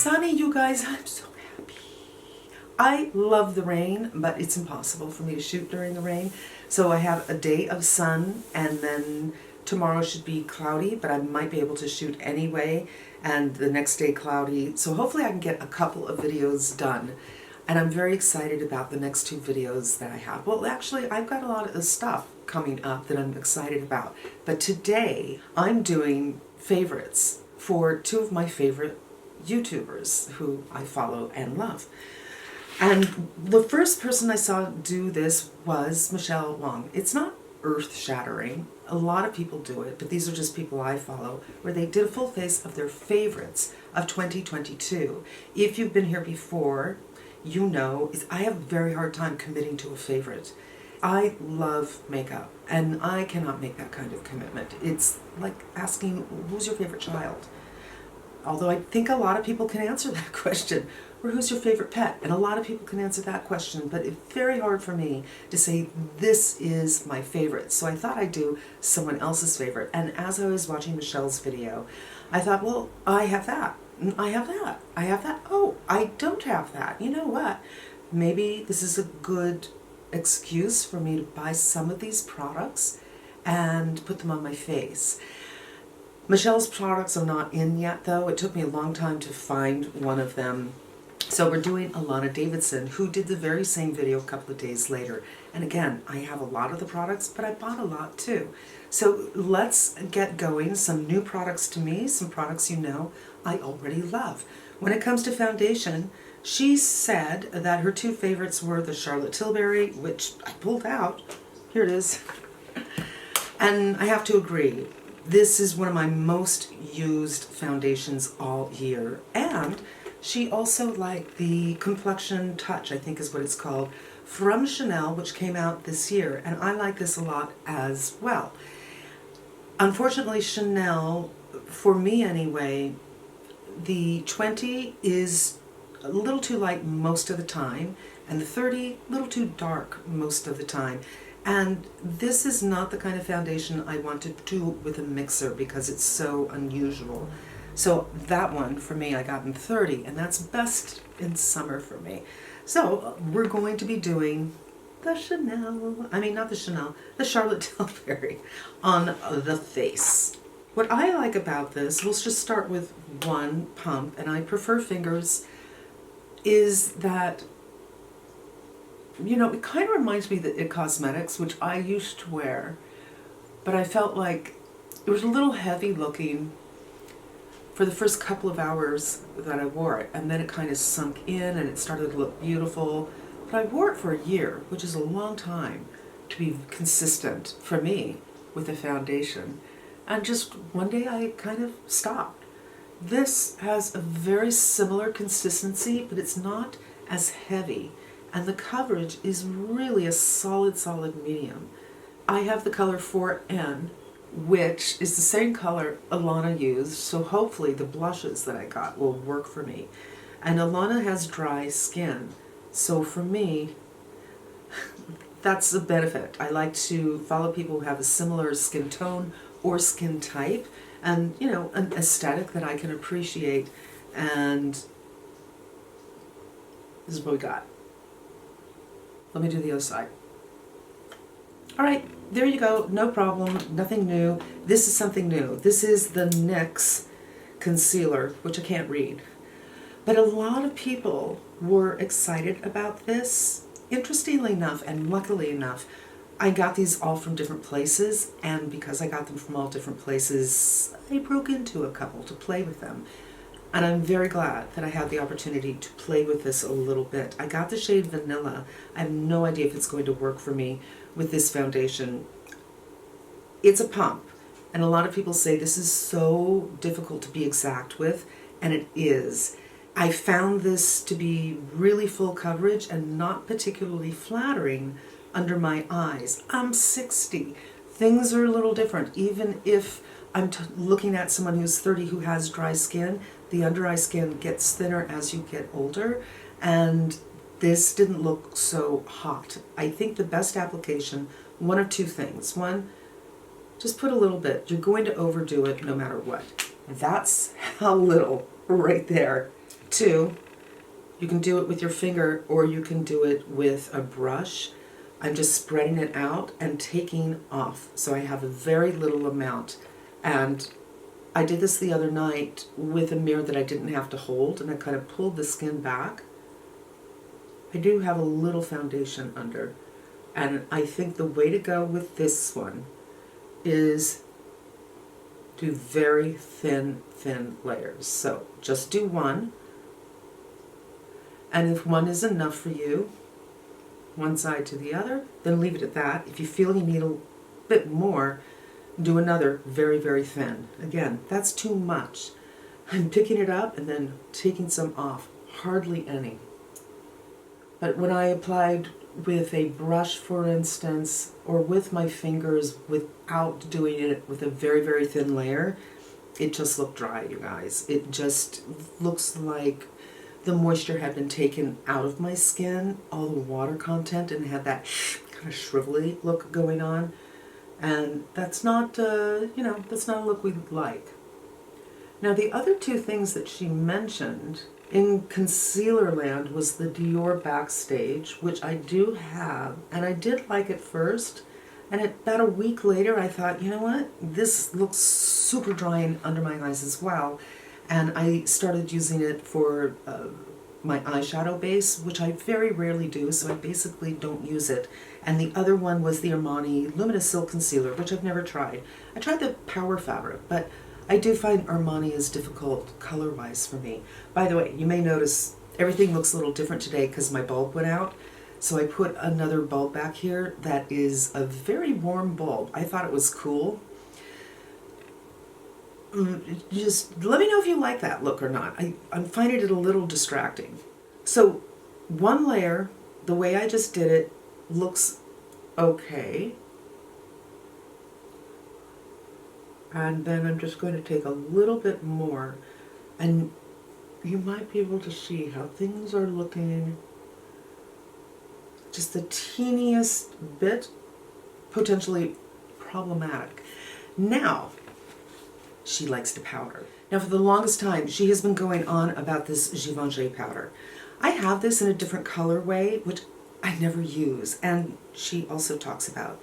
sunny, you guys. I'm so happy. I love the rain, but it's impossible for me to shoot during the rain. So I have a day of sun, and then tomorrow should be cloudy, but I might be able to shoot anyway, and the next day cloudy. So hopefully I can get a couple of videos done. And I'm very excited about the next two videos that I have. Well, actually, I've got a lot of stuff coming up that I'm excited about. But today, I'm doing favorites for two of my favorite YouTubers who I follow and love. And the first person I saw do this was Michelle Wong. It's not earth-shattering. A lot of people do it, but these are just people I follow, where they did a full face of their favorites of 2022. If you've been here before, you know I have a very hard time committing to a favorite. I love makeup, and I cannot make that kind of commitment. It's like asking, who's your favorite child? Although I think a lot of people can answer that question. Or who's your favorite pet? And a lot of people can answer that question, but it's very hard for me to say this is my favorite. So I thought I'd do someone else's favorite. And as I was watching Michelle's video, I thought, well, I have that. I have that. I have that. Oh, I don't have that. You know what? Maybe this is a good excuse for me to buy some of these products and put them on my face. Michelle's products are not in yet, though. It took me a long time to find one of them. So we're doing Alana Davidson, who did the very same video a couple of days later. And again, I have a lot of the products, but I bought a lot too. So let's get going. Some new products to me, some products you know I already love. When it comes to foundation, she said that her two favorites were the Charlotte Tilbury, which I pulled out. Here it is. And I have to agree. This is one of my most used foundations all year. And she also liked the Complexion Touch, I think is what it's called, from Chanel, which came out this year. And I like this a lot as well. Unfortunately, Chanel, for me anyway, the 20 is a little too light most of the time, and the 30 a little too dark most of the time. And this is not the kind of foundation I want to do with a mixer because it's so unusual. So that one, for me, I got in 30, and that's best in summer for me. So we're going to be doing the the Charlotte Tilbury on the face. What I like about this, we'll just start with one pump, and I prefer fingers, is that, you know, it kind of reminds me of the It Cosmetics, which I used to wear, but I felt like it was a little heavy looking for the first couple of hours that I wore it, and then it kind of sunk in and it started to look beautiful. But I wore it for a year, which is a long time to be consistent for me with a foundation. And just one day I kind of stopped. This has a very similar consistency, but it's not as heavy. And the coverage is really a solid medium. I have the color 4N, which is the same color Alana used, so hopefully the blushes that I got will work for me. And Alana has dry skin, so for me, that's a benefit. I like to follow people who have a similar skin tone or skin type, and, you know, an aesthetic that I can appreciate. And this is what we got. Let me do the other side. All right, there you go. No problem. Nothing new. This is something new. This is the NYX concealer, which I can't read. But a lot of people were excited about this. Interestingly enough, and luckily enough, I got these all from different places, and because I got them from all different places, I broke into a couple to play with them. And I'm very glad that I had the opportunity to play with this a little bit. I got the shade Vanilla. I have no idea if it's going to work for me with this foundation. It's a pump, and a lot of people say this is so difficult to be exact with, and it is. I found this to be really full coverage and not particularly flattering under my eyes. I'm 60. Things are a little different. Even if I'm looking at someone who's 30 who has dry skin, the under eye skin gets thinner as you get older, and this didn't look so hot. I think the best application, one of two things. One, just put a little bit. You're going to overdo it no matter what. That's how little right there Two, you can do it with your finger or you can do it with a brush. I'm just spreading it out and taking off. So I have a very little amount. And I did this the other night with a mirror that I didn't have to hold, and I kind of pulled the skin back. I do have a little foundation under. And I think the way to go with this one is do very thin layers. So just do one. And if one is enough for you, one side to the other, then leave it at that. If you feel you need a bit more, do another very, very thin. Again, that's too much. I'm picking it up and then taking some off, hardly any. But when I applied with a brush, for instance, or with my fingers without doing it with a very, very thin layer, it just looked dry, you guys. It just looks like the moisture had been taken out of my skin, all the water content, and had that kind of shrivelly look going on. And that's not, that's not a look we like. Now, the other two things that she mentioned in concealer land was the Dior Backstage, which I do have, and I did like it first. And about a week later, I thought, you know what? This looks super dry under my eyes as well. And I started using it for my eyeshadow base, which I very rarely do, so I basically don't use it. And the other one was the Armani Luminous Silk Concealer, which I've never tried. I tried the Power Fabric, but I do find Armani is difficult color-wise for me. By the way, you may notice everything looks a little different today because my bulb went out. So I put another bulb back here that is a very warm bulb. I thought it was cool. Just let me know if you like that look or not. I'm finding it a little distracting. So one layer, the way I just did it, looks okay. And then I'm just going to take a little bit more, and you might be able to see how things are looking just the teeniest bit potentially problematic. Now, she likes to powder. Now, for the longest time, she has been going on about this Givenchy powder. I have this in a different colorway, which I never use, and she also talks about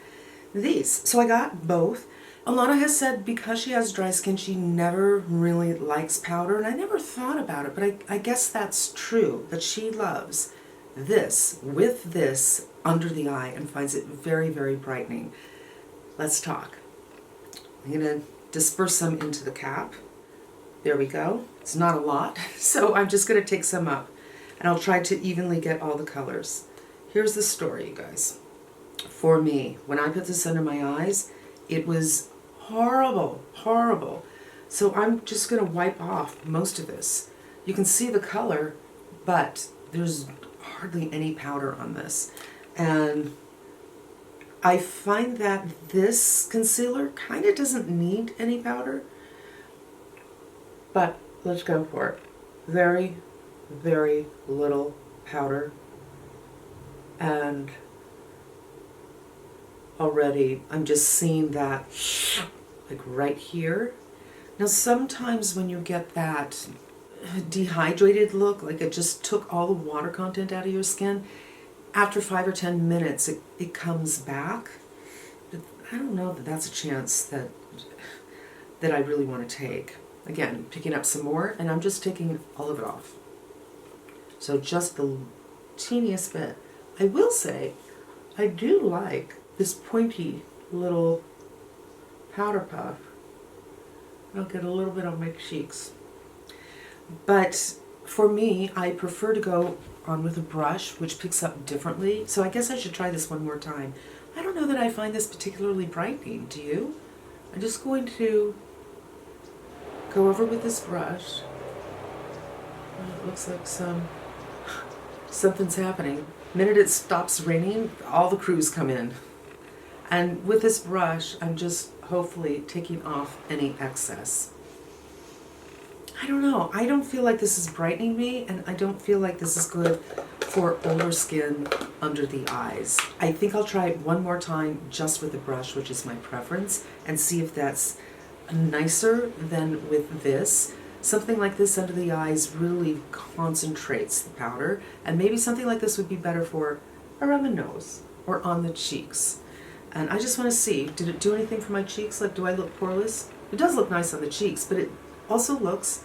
these. So I got both. Alana has said because she has dry skin, she never really likes powder, and I never thought about it, but I guess that's true, that she loves this with this under the eye and finds it very, very brightening. Let's talk. I'm going to disperse some into the cap. There we go. It's not a lot, so I'm just going to take some up, and I'll try to evenly get all the colors. Here's the story, you guys. For me, when I put this under my eyes, it was horrible, horrible. So I'm just going to wipe off most of this. You can see the color, but there's hardly any powder on this. And I find that this concealer kind of doesn't need any powder, but let's go for it. Very, very little powder, and already I'm just seeing that like right here. Now sometimes when you get that dehydrated look, like it just took all the water content out of your skin, after 5 or 10 minutes it comes back. But I don't know that that's a chance that I really want to take. Again, picking up some more, and I'm just taking all of it off. So just the teeniest bit. I will say, I do like this pointy little powder puff. I'll get a little bit on my cheeks. But for me, I prefer to go on with a brush, which picks up differently. So I guess I should try this one more time. I don't know that I find this particularly brightening. Do you? I'm just going to go over with this brush. It looks like something's happening. The minute it stops raining, all the crews come in. And with this brush, I'm just hopefully taking off any excess. I don't know. I don't feel like this is brightening me, and I don't feel like this is good for older skin under the eyes. I think I'll try it one more time just with the brush, which is my preference, and see if that's nicer than with this. Something like this under the eyes really concentrates the powder, and maybe something like this would be better for around the nose or on the cheeks. And I just want to see, did it do anything for my cheeks? Like, do I look poreless? It does look nice on the cheeks, but it also looks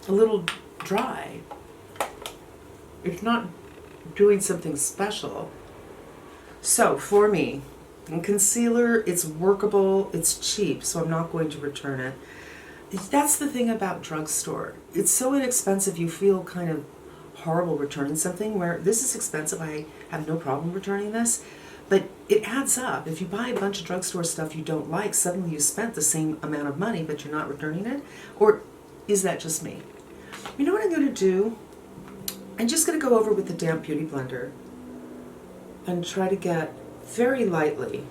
a little dry. It's not doing something special. So for me, in concealer, it's workable, it's cheap, so I'm not going to return it. That's the thing about drugstore. It's so inexpensive, you feel kind of horrible returning something, where this is expensive, I have no problem returning this, but it adds up. If you buy a bunch of drugstore stuff you don't like, suddenly you spent the same amount of money, but you're not returning it? Or is that just me? You know what I'm going to do? I'm just going to go over with the damp beauty blender and try to get very lightly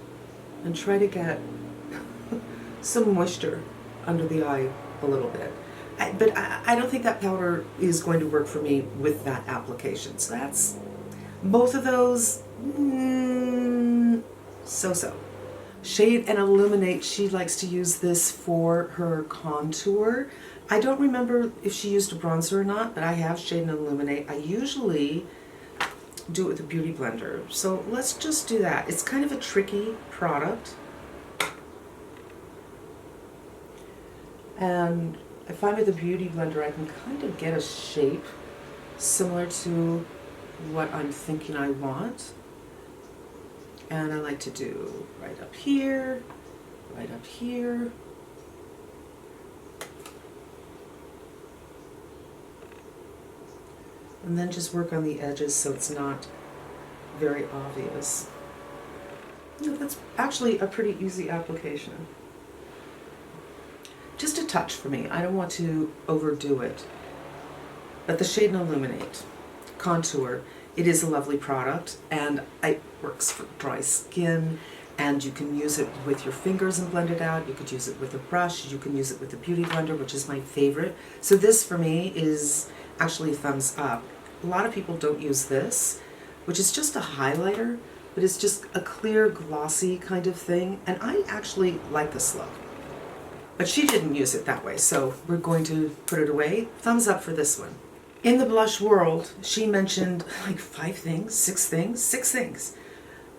and try to get some moisture under the eye a little bit. But I don't think that powder is going to work for me with that application. So that's both of those, so-so. Shade and Illuminate, she likes to use this for her contour. I don't remember if she used a bronzer or not, but I have Shade and Illuminate. I usually do it with a beauty blender. So let's just do that. It's kind of a tricky product. And I find with a beauty blender I can kind of get a shape similar to what I'm thinking I want. And I like to do right up here, right up here. And then just work on the edges so it's not very obvious. You know, that's actually a pretty easy application. Just a touch for me. I don't want to overdo it. But the Shade and Illuminate Contour, it is a lovely product, and it works for dry skin, and you can use it with your fingers and blend it out. You could use it with a brush. You can use it with a beauty blender, which is my favorite. So this for me is actually a thumbs up. A lot of people don't use this, which is just a highlighter, but it's just a clear, glossy kind of thing, and I actually like this look. But she didn't use it that way, so we're going to put it away. Thumbs up for this one. In the blush world, she mentioned like 5 things, 6 things, 6 things.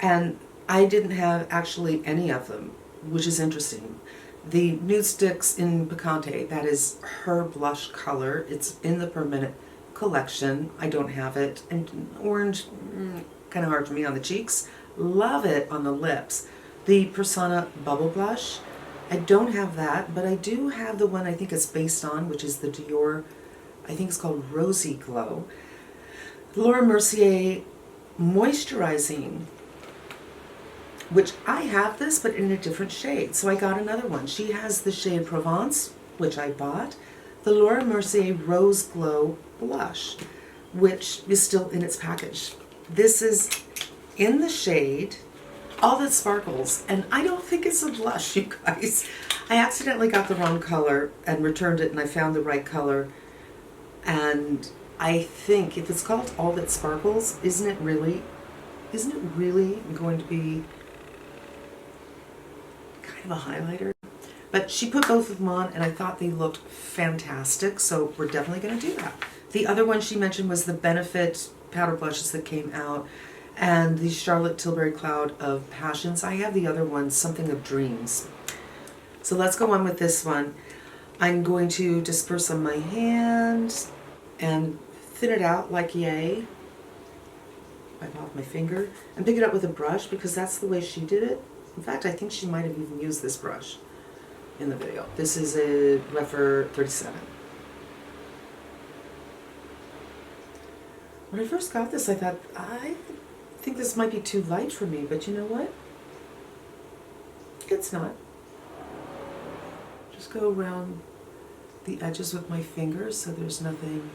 And I didn't have actually any of them, which is interesting. The Nude Sticks in Picante, that is her blush color. It's in the Per Minute collection. I don't have it. And orange, kind of hard for me on the cheeks. Love it on the lips. The Persona Bubble Blush, I don't have that, but I do have the one I think it's based on, which is the Dior, I think it's called Rosy Glow. Laura Mercier Moisturizing, which I have this, but in a different shade, so I got another one. She has the shade Provence, which I bought, the Laura Mercier Rose Glow Blush, which is still in its package. This is in the shade All That Sparkles, and I don't think it's a blush, you guys. I accidentally got the wrong color and returned it, and I found the right color. And I think if it's called All That Sparkles, isn't it really going to be kind of a highlighter? But she put both of them on, and I thought they looked fantastic, so we're definitely going to do that. The other one she mentioned was the Benefit powder blushes that came out, and the Charlotte Tilbury Cloud of Passions. I have the other one, Something of Dreams. So let's go on with this one. I'm going to disperse on my hand and thin it out like yay. Wipe off my finger and pick it up with a brush, because that's the way she did it. In fact, I think she might have even used this brush in the video. This is a Refer 37. When I first got this, I thought, I think this might be too light for me, but you know what? It's not. Just go around the edges with my fingers so there's nothing.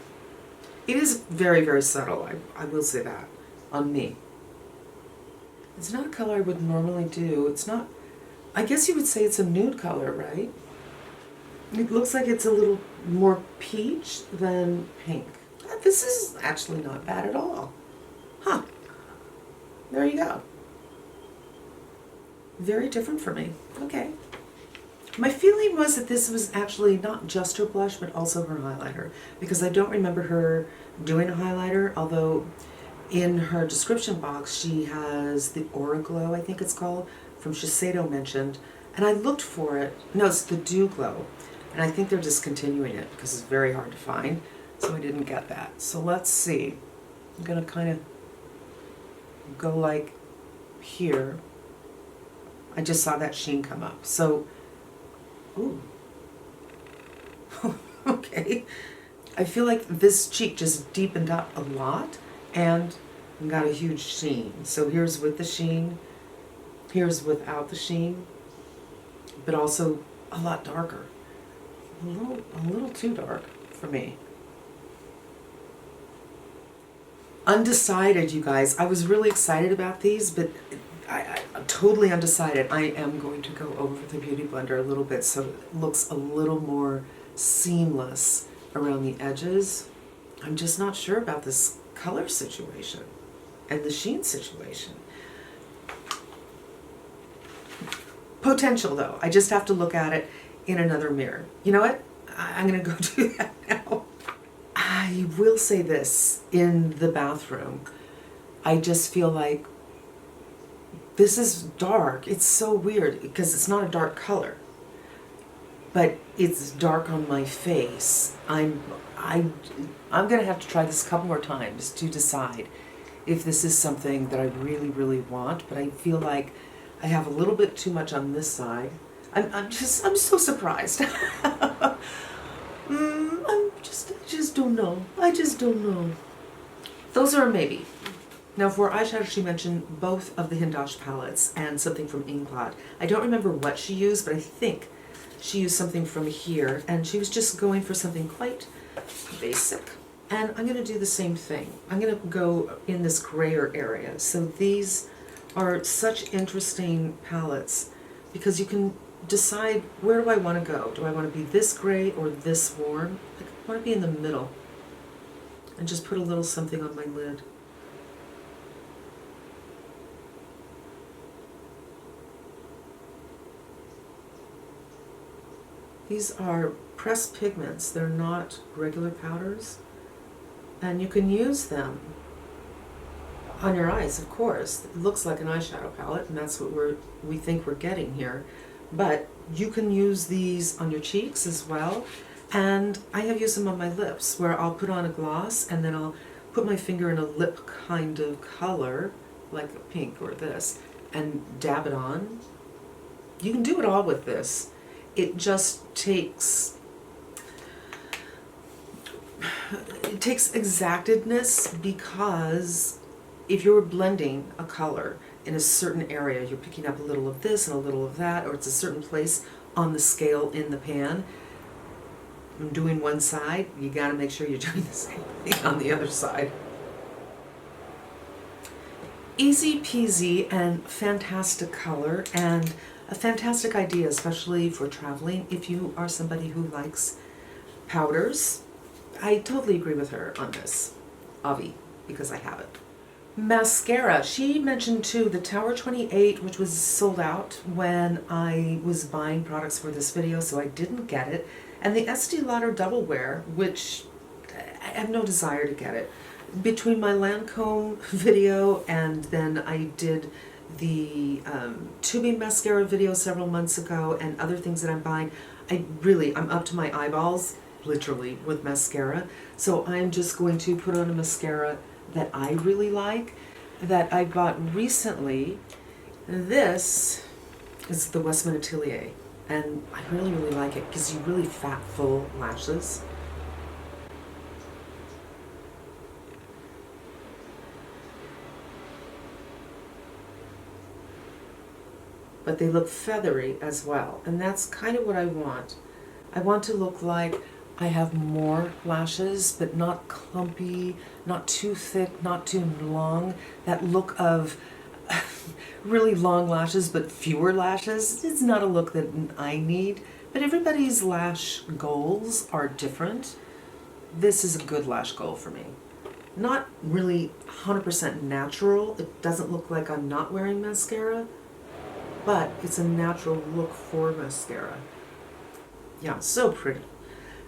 It is very, very subtle, I will say that, on me. It's not a color I would normally do. It's not, I guess you would say it's a nude color, right? It looks like it's a little more peach than pink. This is actually not bad at all. Huh. There you go. Very different for me. Okay. My feeling was that this was actually not just her blush, but also her highlighter, because I don't remember her doing a highlighter, although in her description box she has the Aura Glow, I think it's called, from Shiseido mentioned, and I looked for it. No, it's the Dew Glow, and I think they're discontinuing it because it's very hard to find, so I didn't get that. So let's see. I'm going to kind of go like here. I just saw that sheen come up. So, ooh. Okay. I feel like this cheek just deepened up a lot and got a huge sheen. So here's with the sheen, here's without the sheen, but also a lot darker. A little too dark for me. Undecided, you guys. I was really excited about these, but I'm totally undecided. I am going to go over the Beauty Blender a little bit so it looks a little more seamless around the edges. I'm just not sure about this color situation and the sheen situation. Potential though. I just have to look at it in another mirror. You know what? I'm going to go do that now. I will say this, in the bathroom, I just feel like this is dark. It's so weird because it's not a dark color, but it's dark on my face. I'm going to have to try this a couple more times to decide if this is something that I really, really want, but I feel like I have a little bit too much on this side. I'm so surprised. I just don't know. I just don't know. Those are a maybe. Now for eyeshadow, she mentioned both of the Hindash palettes and something from Inglot. I don't remember what she used, but I think she used something from here, and she was just going for something quite basic. And I'm going to do the same thing. I'm going to go in this grayer area. So these are such interesting palettes because you can decide, where do I want to go? Do I want to be this gray or this warm? I want to be in the middle and just put a little something on my lid. These are pressed pigments. They're not regular powders. And you can use them on your eyes, of course. It looks like an eyeshadow palette, and that's what we think we're getting here. But you can use these on your cheeks as well. And I have used them on my lips, where I'll put on a gloss and then I'll put my finger in a lip kind of color, like a pink or this, and dab it on. You can do it all with this. It just takes exactedness, because if you're blending a color in a certain area, you're picking up a little of this and a little of that, or it's a certain place on the scale in the pan. I'm doing one side, you got to make sure you're doing the same thing on the other side. Easy peasy and fantastic color, and a fantastic idea, especially for traveling if you are somebody who likes powders. I totally agree with her on this, Avi, because I have it. Mascara. She mentioned too the Tower 28, which was sold out when I was buying products for this video, so I didn't get it. And the Estee Lauder Double Wear, which I have no desire to get it. Between my Lancome video and then I did the tubing mascara video several months ago and other things that I'm buying, I'm up to my eyeballs, literally, with mascara. So I'm just going to put on a mascara that I really like, that I bought recently. This is the Westman Atelier, and I really, really like it because you really fat, full lashes. But they look feathery as well, and that's kind of what I want. I want to look like I have more lashes, but not clumpy, not too thick, not too long. That look of really long lashes, but fewer lashes. It's not a look that I need, but everybody's lash goals are different. This is a good lash goal for me. Not really 100% natural. It doesn't look like I'm not wearing mascara, but it's a natural look for mascara. Yeah, so pretty.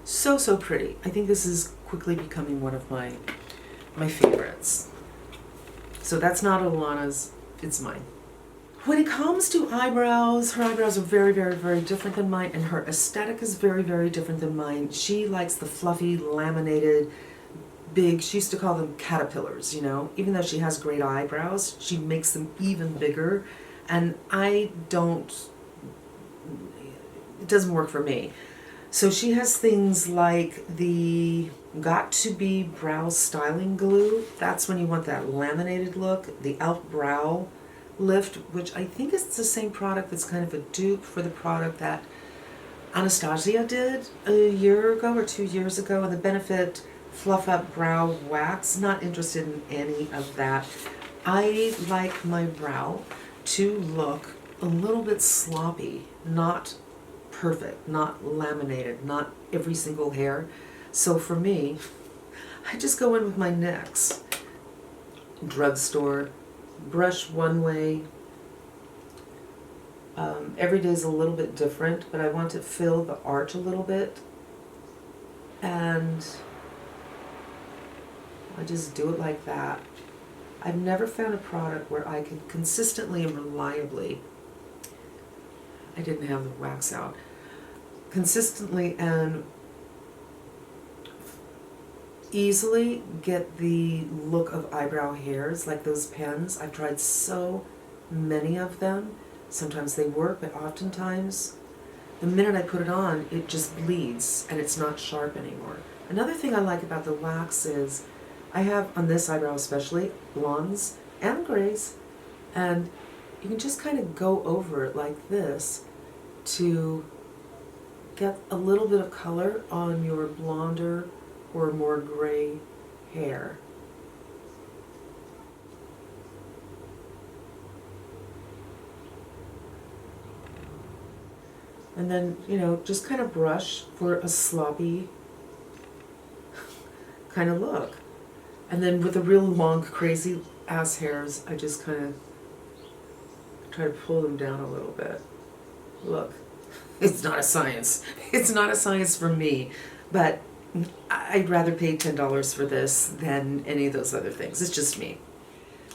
So, so pretty. I think this is quickly becoming one of my favorites. So that's not Alana's, it's mine. When it comes to eyebrows, her eyebrows are very, very, very different than mine, and her aesthetic is very, very different than mine. She likes the fluffy, laminated, big, she used to call them caterpillars, you know? Even though she has great eyebrows, she makes them even bigger, and I don't, it doesn't work for me. So she has things like the Got To Be Brow Styling Glue. That's when you want that laminated look. The e.l.f. Brow Lift, which I think is the same product that's kind of a dupe for the product that Anastasia did a year ago or 2 years ago, and the Benefit Fluff Up Brow Wax. Not interested in any of that. I like my brow to look a little bit sloppy, not perfect, not laminated, not every single hair. So for me, I just go in with my NYX. Drugstore, brush one way. Every day is a little bit different, but I want to fill the arch a little bit. And I just do it like that. I've never found a product where I could consistently and reliably, I didn't have the wax out, consistently and easily get the look of eyebrow hairs like those pens. I've tried so many of them. Sometimes they work, but oftentimes the minute I put it on, it just bleeds and it's not sharp anymore. Another thing I like about the wax is I have on this eyebrow especially blondes and grays, and you can just kind of go over it like this to get a little bit of color on your blonder or more gray hair. And then, you know, just kind of brush for a sloppy kind of look. And then with the real long, crazy ass hairs, I just kind of try to pull them down a little bit. Look, it's not a science. It's not a science for me, but I'd rather pay $10 for this than any of those other things. It's just me.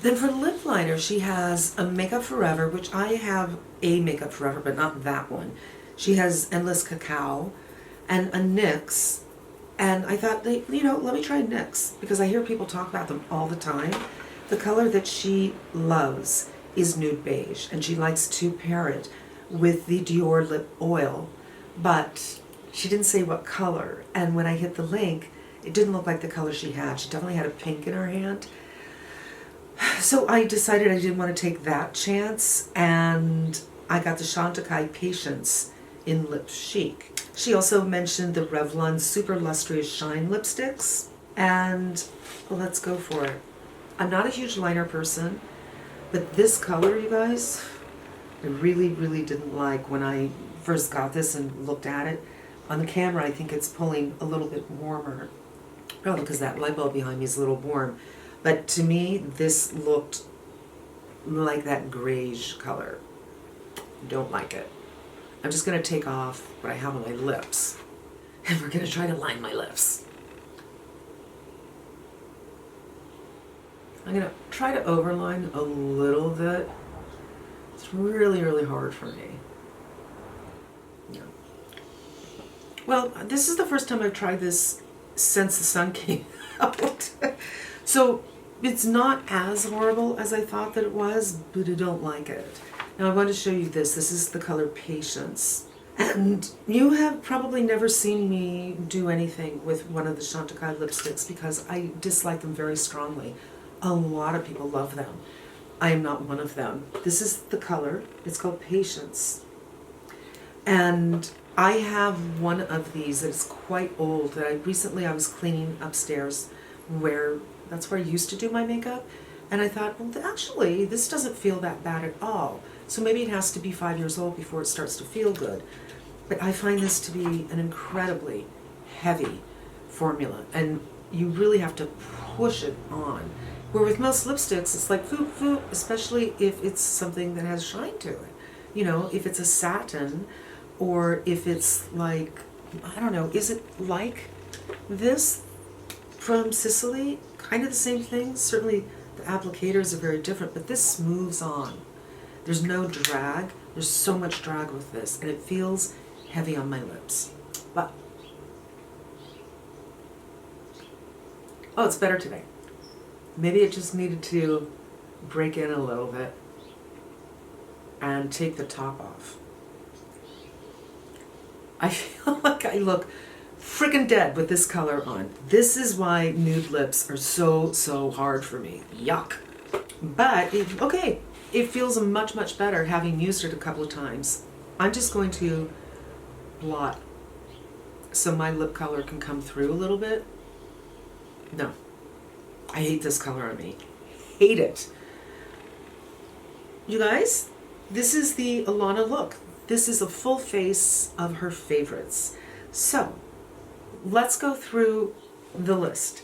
Then for lip liner, she has a Makeup Forever, which I have a Makeup Forever, but not that one. She has Endless Cacao and a NYX. And I thought, you know, let me try NYX because I hear people talk about them all the time. The color that she loves is Nude Beige, and she likes to pair it with the Dior Lip Oil, but she didn't say what color. And when I hit the link, it didn't look like the color she had. She definitely had a pink in her hand. So I decided I didn't want to take that chance, and I got the Chantecaille Patience in Lip Chic. She also mentioned the Revlon Super Lustrous Shine lipsticks, and let's go for it. I'm not a huge liner person, but this color, you guys, I really, really didn't like when I first got this and looked at it. On the camera, I think it's pulling a little bit warmer, probably because that light bulb behind me is a little warm. But to me, this looked like that grayish color. Don't like it. I'm just going to take off what I have on my lips, and we're going to try to line my lips. I'm going to try to overline a little bit. It's really, really hard for me. Yeah. Well, this is the first time I've tried this since the sun came out. So it's not as horrible as I thought that it was, but I don't like it. Now I want to show you this. This is the color Patience. And you have probably never seen me do anything with one of the Chantecaille lipsticks because I dislike them very strongly. A lot of people love them. I am not one of them. This is the color. It's called Patience. And I have one of these that is quite old that I was cleaning upstairs where that's where I used to do my makeup. And I thought, well, actually, this doesn't feel that bad at all. So maybe it has to be 5 years old before it starts to feel good. But I find this to be an incredibly heavy formula, and you really have to push it on. Where with most lipsticks, it's like foop, foop, especially if it's something that has shine to it. You know, if it's a satin, or if it's like I don't know, is it like this from Sicily? Kind of the same thing. Certainly the applicators are very different, but this smooths on. There's no drag. There's so much drag with this, and it feels heavy on my lips. But, oh, it's better today. Maybe it just needed to break in a little bit and take the top off. I feel like I look freaking dead with this color on. This is why nude lips are so hard for me. Yuck. But, okay, it feels much, much better having used it a couple of times. I'm just going to blot so my lip color can come through a little bit. No. I hate this color on me. Hate it. You guys, this is the Alana look. This is a full face of her favorites. So, let's go through the list.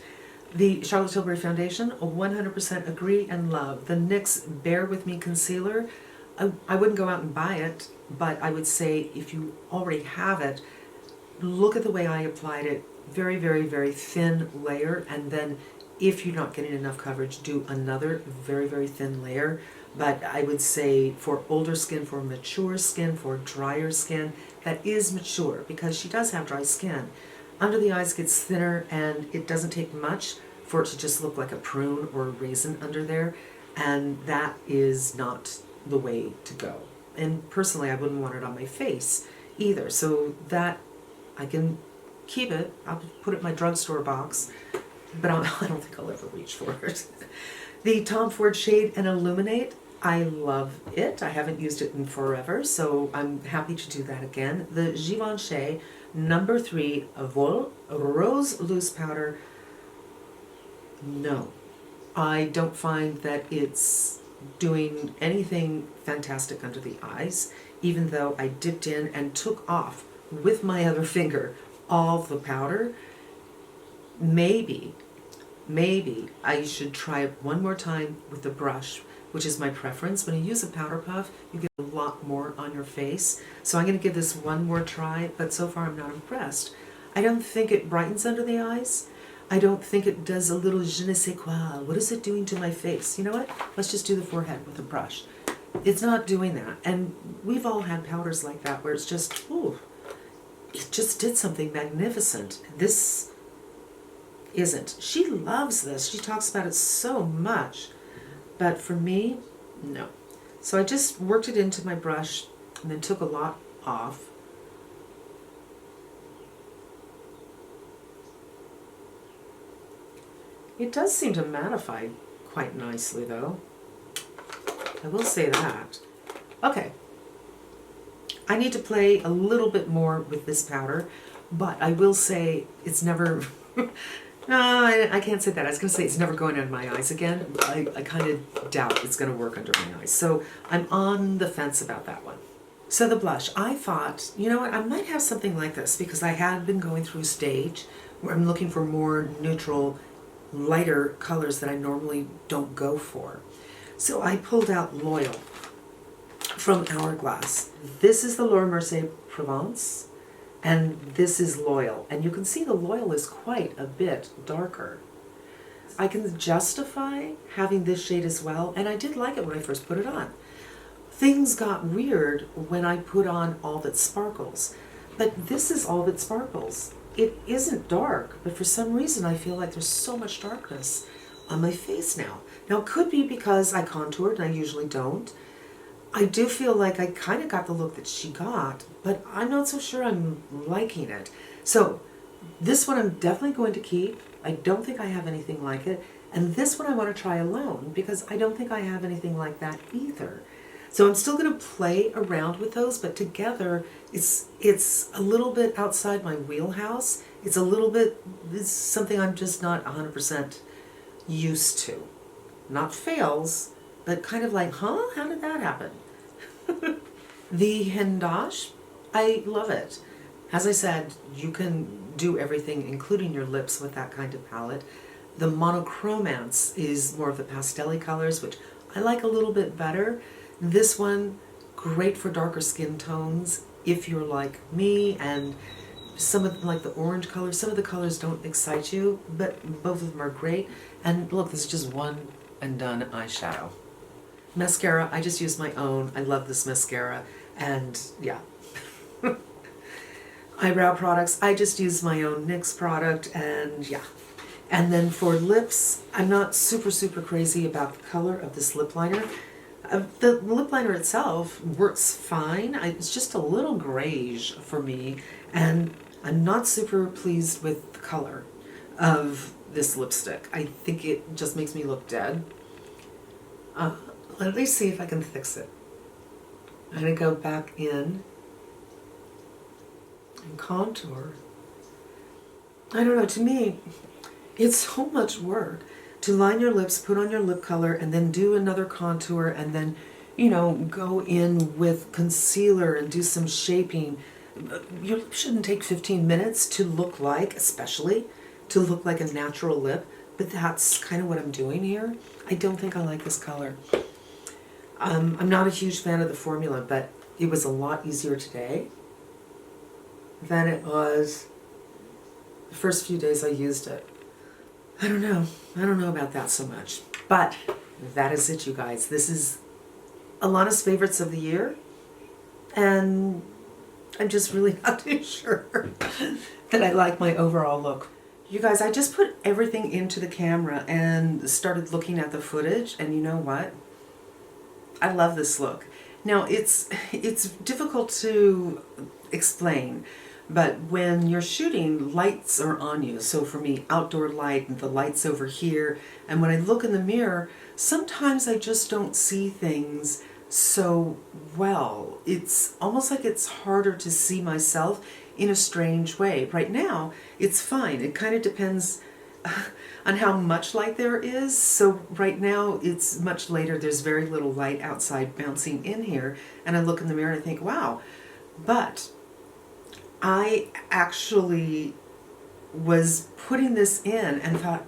The Charlotte Tilbury Foundation, 100% agree and love. The NYX Bear With Me Concealer, I wouldn't go out and buy it, but I would say if you already have it, look at the way I applied it. Very, very, very thin layer, and then if you're not getting enough coverage, do another very, very thin layer. But I would say for older skin, for mature skin, for drier skin, that is mature, because she does have dry skin. Under the eyes gets thinner, and it doesn't take much for it to just look like a prune or a raisin under there, and that is not the way to go. And personally, I wouldn't want it on my face either, so that I can keep it. I'll put it in my drugstore box, but I don't think I'll ever reach for it. The Tom Ford Shade and Illuminate, I love it. I haven't used it in forever, so I'm happy to do that again. The Givenchy number 3 Vol Rose Loose Powder, no. I don't find that it's doing anything fantastic under the eyes, even though I dipped in and took off with my other finger all the powder. Maybe I should try it one more time with the brush, which is my preference. When you use a powder puff, you get a lot more on your face. So I'm going to give this one more try, but so far I'm not impressed. I don't think it brightens under the eyes. I don't think it does a little je ne sais quoi. What is it doing to my face? You know what? Let's just do the forehead with a brush. It's not doing that. And we've all had powders like that where it's just, ooh, it just did something magnificent. This isn't. She loves this. She talks about it so much. But for me, no. So I just worked it into my brush and then took a lot off. It does seem to mattify quite nicely though. I will say that. Okay. I need to play a little bit more with this powder, but I will say it's never... No, I can't say that. I was going to say it's never going under my eyes again. I kind of doubt it's going to work under my eyes. So I'm on the fence about that one. So the blush, I thought, you know what, I might have something like this because I had been going through a stage where I'm looking for more neutral, lighter colors that I normally don't go for. So I pulled out Loyal from Hourglass. This is the Laura Mercier Provence. And this is Loyal. And you can see the Loyal is quite a bit darker. I can justify having this shade as well, and I did like it when I first put it on. Things got weird when I put on All That Sparkles. But this is All That Sparkles. It isn't dark, but for some reason I feel like there's so much darkness on my face now. Now it could be because I contoured, and I usually don't. I do feel like I kind of got the look that she got, but I'm not so sure I'm liking it. So this one I'm definitely going to keep. I don't think I have anything like it. And this one I want to try alone because I don't think I have anything like that either. So I'm still going to play around with those, but together it's a little bit outside my wheelhouse. It's something I'm just not 100% used to. Not fails, but kind of like, huh? How did that happen? The Hendash, I love it. As I said, you can do everything, including your lips, with that kind of palette. The Monochromance is more of the pastel-y colors, which I like a little bit better. This one, great for darker skin tones if you're like me and some of like the orange colors, some of the colors don't excite you, but both of them are great. And look, this is just one and done eyeshadow. Mascara, I just use my own. I love this mascara. And yeah. Eyebrow products, I just use my own NYX product, and yeah. And then for lips, I'm not super crazy about the color of this lip liner. The lip liner itself works fine. It's just a little grayish for me, and I'm not super pleased with the color of this lipstick. I think it just makes me look dead. Let me see if I can fix it. I'm going to go back in and contour. I don't know, to me, it's so much work to line your lips, put on your lip color, and then do another contour, and then, you know, go in with concealer and do some shaping. Your lip shouldn't take 15 minutes to look like, especially, to look like a natural lip, but that's kind of what I'm doing here. I don't think I like this color. I'm not a huge fan of the formula, but it was a lot easier today than it was the first few days I used it. I don't know about that so much. But that is it, you guys. This is Alana's favorites of the year, and I'm just really not too sure that I like my overall look. You guys, I just put everything into the camera and started looking at the footage, and you know what? I love this look. Now, it's difficult to explain, but when you're shooting, lights are on you. So for me, outdoor light, and the light's over here, and when I look in the mirror, sometimes I just don't see things so well. It's almost like it's harder to see myself in a strange way. Right now, it's fine. It kind of depends on how much light there is. So right now it's much later, there's very little light outside bouncing in here, and I look in the mirror and I think, wow. But I actually was putting this in and thought,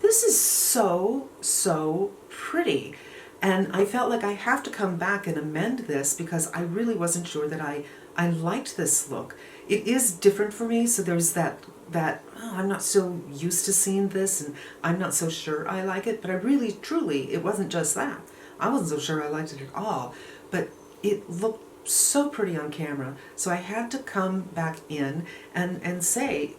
this is so pretty. And I felt like I have to come back and amend this because I really wasn't sure that I liked this look. It is different for me, so there's that oh, I'm not so used to seeing this, and I'm not so sure I like it, but I really, truly, it wasn't just that. I wasn't so sure I liked it at all, but it looked so pretty on camera, so I had to come back in and say,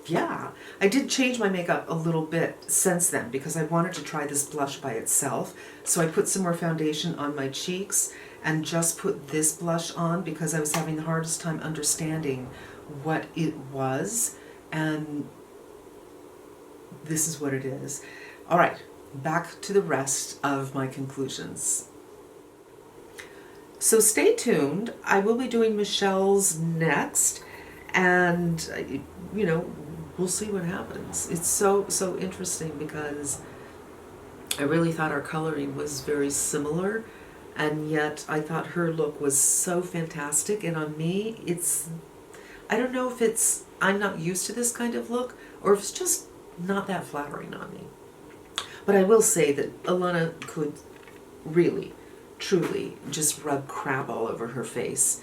yeah. I did change my makeup a little bit since then because I wanted to try this blush by itself, so I put some more foundation on my cheeks and just put this blush on because I was having the hardest time understanding what it was, and this is what it is. All right, back to the rest of my conclusions. So stay tuned. I will be doing Michelle's next, and you know, we'll see what happens. It's so interesting because I really thought our coloring was very similar, and yet I thought her look was so fantastic, and on me, I don't know if it's, I'm not used to this kind of look, or if it's just not that flattering on me. But I will say that Alana could really, truly just rub crap all over her face.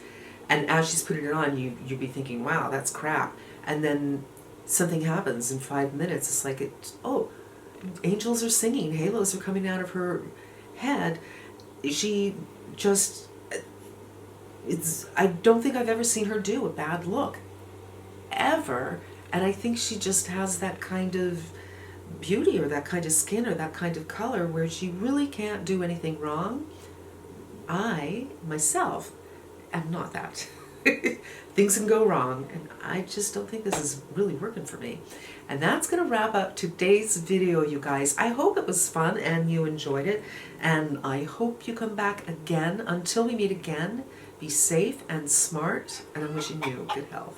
And as she's putting it on, you'd be thinking, wow, that's crap. And then something happens in 5 minutes. It's like, oh, angels are singing, halos are coming out of her head. She just, I don't think I've ever seen her do a bad look, ever. And I think she just has that kind of beauty or that kind of skin or that kind of color where she really can't do anything wrong. I, myself, am not that. Things can go wrong, and I just don't think this is really working for me. And that's going to wrap up today's video, you guys. I hope it was fun and you enjoyed it, and I hope you come back again. Until we meet again, be safe and smart, and I'm wishing you good health.